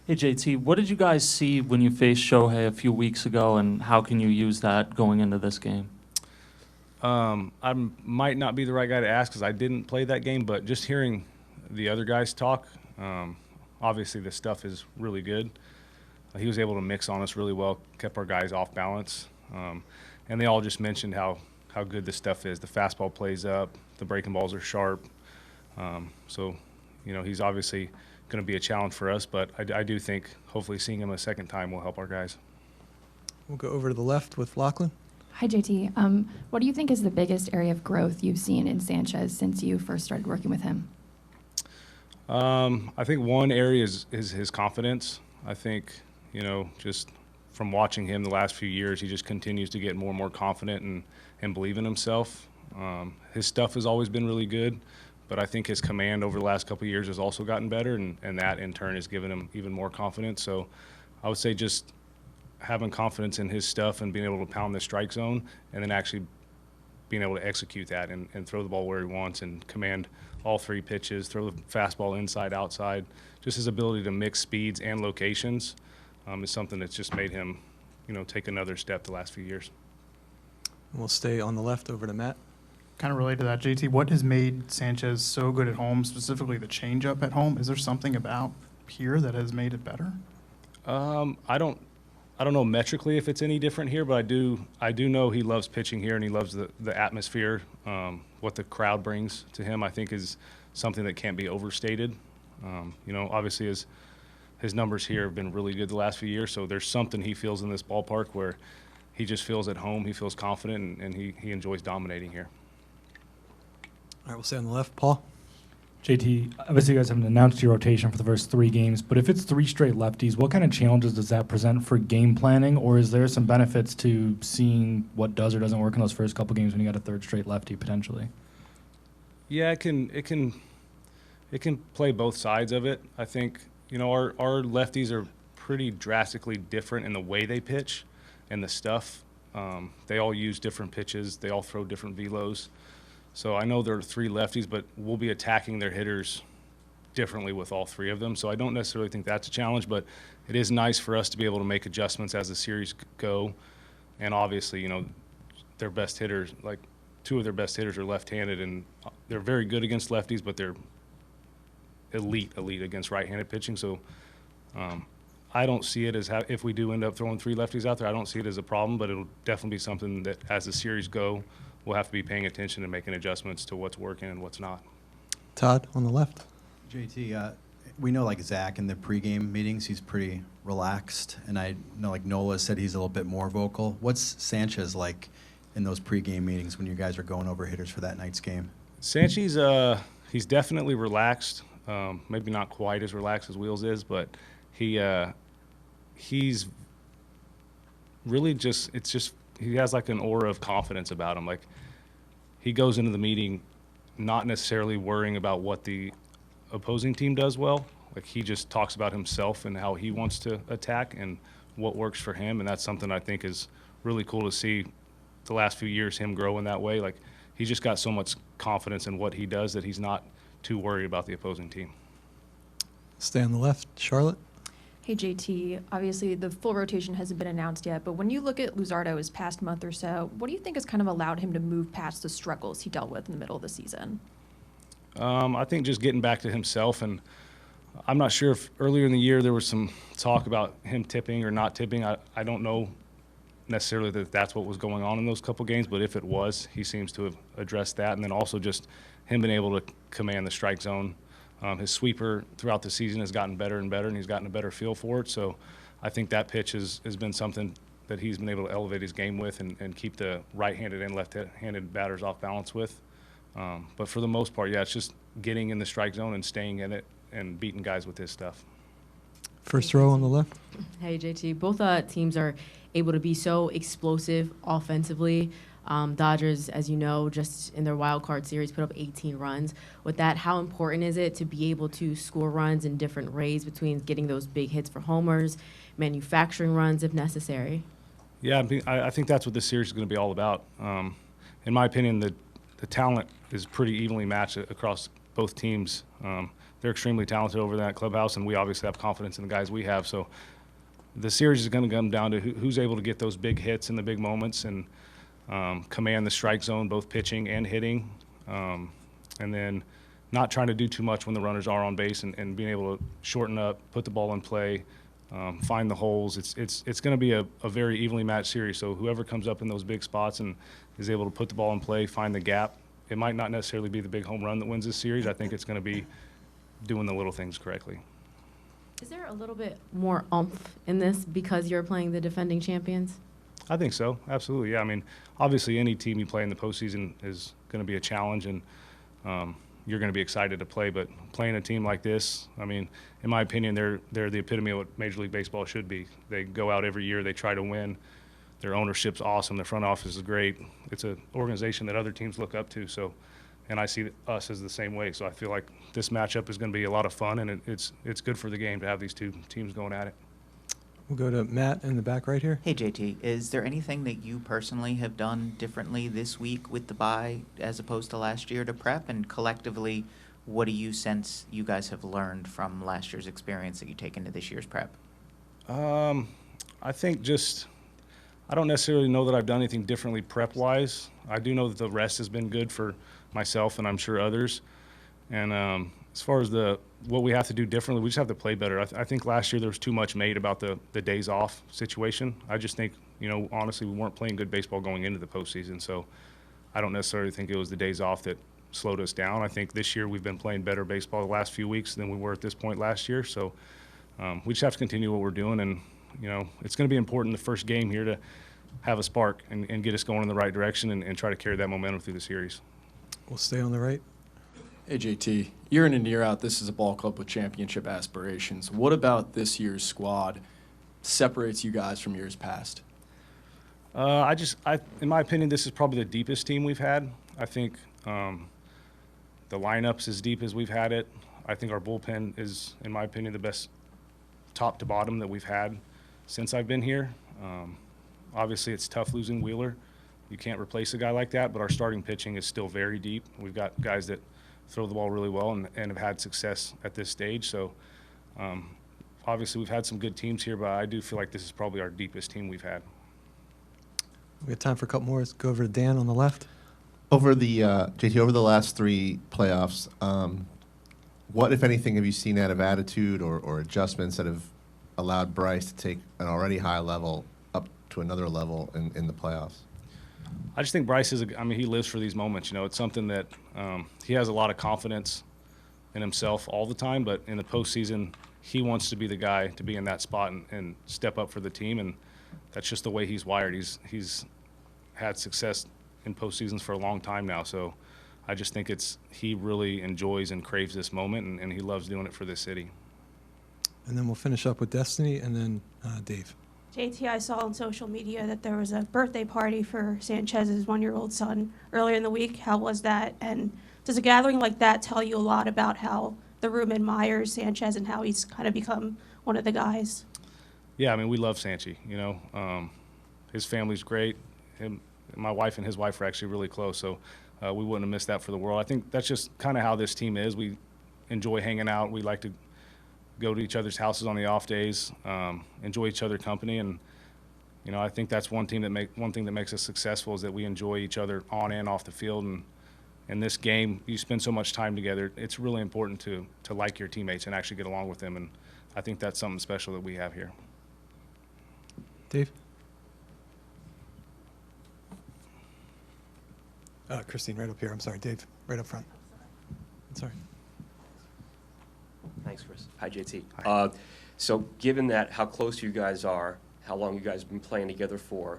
Hey JT, what did you guys see when you faced Shohei a few weeks ago, and how can you use that going into this game? I might not be the right guy to ask because I didn't play that game, but just hearing the other guys talk, obviously the stuff is really good. He was able to mix on us really well, kept our guys off balance, and they all just mentioned how good this stuff is. The fastball plays up, the breaking balls are sharp, so he's obviously going to be a challenge for us. But I do think hopefully seeing him a second time will help our guys. We'll go over to the left with Lachlan. Hi, JT. What do you think is the biggest area of growth you've seen in Sanchez since you first started working with him? I think one area is his confidence. I think, just from watching him the last few years, he just continues to get more and more confident and believe in himself. His stuff has always been really good, but I think his command over the last couple of years has also gotten better, and that in turn has given him even more confidence. So I would say just having confidence in his stuff and being able to pound the strike zone, and then actually being able to execute that and throw the ball where he wants and command all three pitches, throw the fastball inside, outside. Just his ability to mix speeds and locations is something that's just made him, take another step the last few years. We'll stay on the left over to Matt. Kind of related to that, JT, what has made Sanchez so good at home, specifically the changeup at home? Is there something about here that has made it better? I don't know metrically if it's any different here, but I do know he loves pitching here, and he loves the atmosphere. What the crowd brings to him, I think, is something that can't be overstated. Obviously his numbers here have been really good the last few years, so there's something he feels in this ballpark where he just feels at home, he feels confident, and he enjoys dominating here. All right, we'll stay on the left. Paul. JT, obviously you guys haven't announced your rotation for the first 3 games, but if it's 3 straight lefties, what kind of challenges does that present for game planning, or is there some benefits to seeing what does or doesn't work in those first couple games when you got a third straight lefty potentially? Yeah, it can play both sides of it. I think our lefties are pretty drastically different in the way they pitch and the stuff. They all use different pitches. They all throw different velos. So I know there are 3 lefties, but we'll be attacking their hitters differently with all 3 of them. So I don't necessarily think that's a challenge, but it is nice for us to be able to make adjustments as the series go. And obviously, their best hitters, like 2 of their best hitters are left-handed, and they're very good against lefties, but they're elite against right-handed pitching. So I don't see it as if we do end up throwing 3 lefties out there, I don't see it as a problem, but it'll definitely be something that as the series go, we'll have to be paying attention and making adjustments to what's working and what's not. Todd on the left. JT, we know Zach in the pregame meetings, he's pretty relaxed, and I know Nola said he's a little bit more vocal. What's Sanchez like in those pregame meetings when you guys are going over hitters for that night's game? Sanchez, he's definitely relaxed. Maybe not quite as relaxed as Wheels is, but he's really he has an aura of confidence about him. He goes into the meeting not necessarily worrying about what the opposing team does well. He just talks about himself and how he wants to attack and what works for him, and that's something I think is really cool to see the last few years, him grow in that way. He's just got so much confidence in what he does that he's not too worried about the opposing team. Stay on the left. Charlotte. Hey, JT, obviously the full rotation hasn't been announced yet, but when you look at Luzardo's past month or so, what do you think has kind of allowed him to move past the struggles he dealt with in the middle of the season? I think just getting back to himself, and I'm not sure if earlier in the year there was some talk about him tipping or not tipping. I don't know necessarily that that's what was going on in those couple games, but if it was, he seems to have addressed that. And then also just him being able to command the strike zone. His sweeper throughout the season has gotten better and better, and he's gotten a better feel for it. So I think that pitch has been something that he's been able to elevate his game with and keep the right-handed and left-handed batters off balance with. But for the most part, yeah, it's just getting in the strike zone and staying in it and beating guys with his stuff. First row on the left. Hey, JT. Both teams are able to be so explosive offensively. Dodgers, as you know, just in their wild card series put up 18 runs. With that, how important is it to be able to score runs in different ways between getting those big hits for homers, manufacturing runs if necessary? Yeah, I think that's what this series is going to be all about. In my opinion, the talent is pretty evenly matched across both teams. they're extremely talented over that clubhouse, and we obviously have confidence in the guys we have. So the series is going to come down to who's able to get those big hits in the big moments and command the strike zone, both pitching and hitting, and then not trying to do too much when the runners are on base and being able to shorten up, put the ball in play, find the holes. It's going to be a very evenly matched series. So whoever comes up in those big spots and is able to put the ball in play, find the gap, it might not necessarily be the big home run that wins this series. I think it's going to be doing the little things correctly. Is there a little bit more oomph in this because you're playing the defending champions? I think so, absolutely. Yeah, I mean, obviously any team you play in the postseason is going to be a challenge, and you're going to be excited to play. But playing a team like this, I mean, in my opinion, they're the epitome of what Major League Baseball should be. They go out every year, they try to win. Their ownership's awesome. Their front office is great. It's an organization that other teams look up to. So, and I see us as the same way. So I feel like this matchup is going to be a lot of fun, and it's good for the game to have these two teams going at it. We'll go to Matt in the back right here. Hey, JT, is there anything that you personally have done differently this week with the bye as opposed to last year to prep? And collectively, what do you sense you guys have learned from last year's experience that you take into this year's prep? I think I don't necessarily know that I've done anything differently prep-wise. I do know that the rest has been good for myself and I'm sure others. And as far as what we have to do differently, we just have to play better. I think last year there was too much made about the days off situation. I just think, honestly, we weren't playing good baseball going into the postseason. So I don't necessarily think it was the days off that slowed us down. I think this year we've been playing better baseball the last few weeks than we were at this point last year. So we just have to continue what we're doing. And, it's going to be important the first game here to have a spark and get us going in the right direction and try to carry that momentum through the series. We'll stay on the right. Hey, JT, year in and year out, this is a ball club with championship aspirations. What about this year's squad separates you guys from years past? In my opinion, this is probably the deepest team we've had. I think the lineup's as deep as we've had it. I think our bullpen is, in my opinion, the best top to bottom that we've had since I've been here. Obviously, it's tough losing Wheeler. You can't replace a guy like that, but our starting pitching is still very deep. We've got guys that throw the ball really well and have had success at this stage. So obviously we've had some good teams here, but I do feel like this is probably our deepest team we've had. We have time for a couple more. Let's go over to Dan on the left. JT, over the last three playoffs, what, if anything, have you seen out of attitude or adjustments that have allowed Bryce to take an already high level up to another level in the playoffs? I just think Bryce he lives for these moments. It's something that he has a lot of confidence in himself all the time, but in the postseason, he wants to be the guy to be in that spot and step up for the team, and that's just the way he's wired. He's had success in postseasons for a long time now, so I just think he really enjoys and craves this moment, and he loves doing it for this city. And then we'll finish up with Destiny and then Dave. JT, I saw on social media that there was a birthday party for Sanchez's one-year-old son earlier in the week. How was that? And does a gathering like that tell you a lot about how the room admires Sanchez and how he's kind of become one of the guys? Yeah, we love Sanchi. His family's great. My wife and his wife are actually really close, so we wouldn't have missed that for the world. I think that's just kind of how this team is. We enjoy hanging out. We like to go to each other's houses on the off days, enjoy each other's company, and I think that's one thing that makes us successful is that we enjoy each other on and off the field. And in this game, you spend so much time together. It's really important to like your teammates and actually get along with them, and I think that's something special that we have here. Dave? Christine, right up here. I'm sorry, Dave, right up front. Sorry. Thanks, Chris. Hi, JT. Hi. So given that how close you guys are, how long you guys have been playing together for,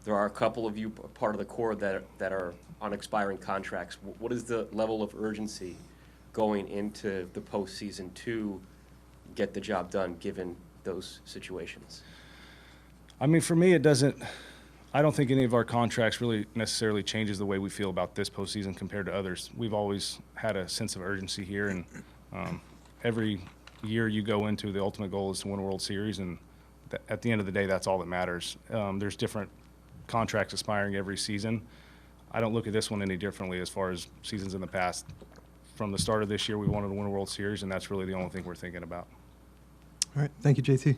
there are a couple of you part of the core that are on expiring contracts. What is the level of urgency going into the postseason to get the job done given those situations? For me, I don't think any of our contracts really necessarily changes the way we feel about this postseason compared to others. We've always had a sense of urgency here, and every year you go into, the ultimate goal is to win a World Series, and at the end of the day, that's all that matters. There's different contracts expiring every season. I don't look at this one any differently as far as seasons in the past. from the start of this year, we wanted to win a World Series, and that's really the only thing we're thinking about. All right, thank you, JT.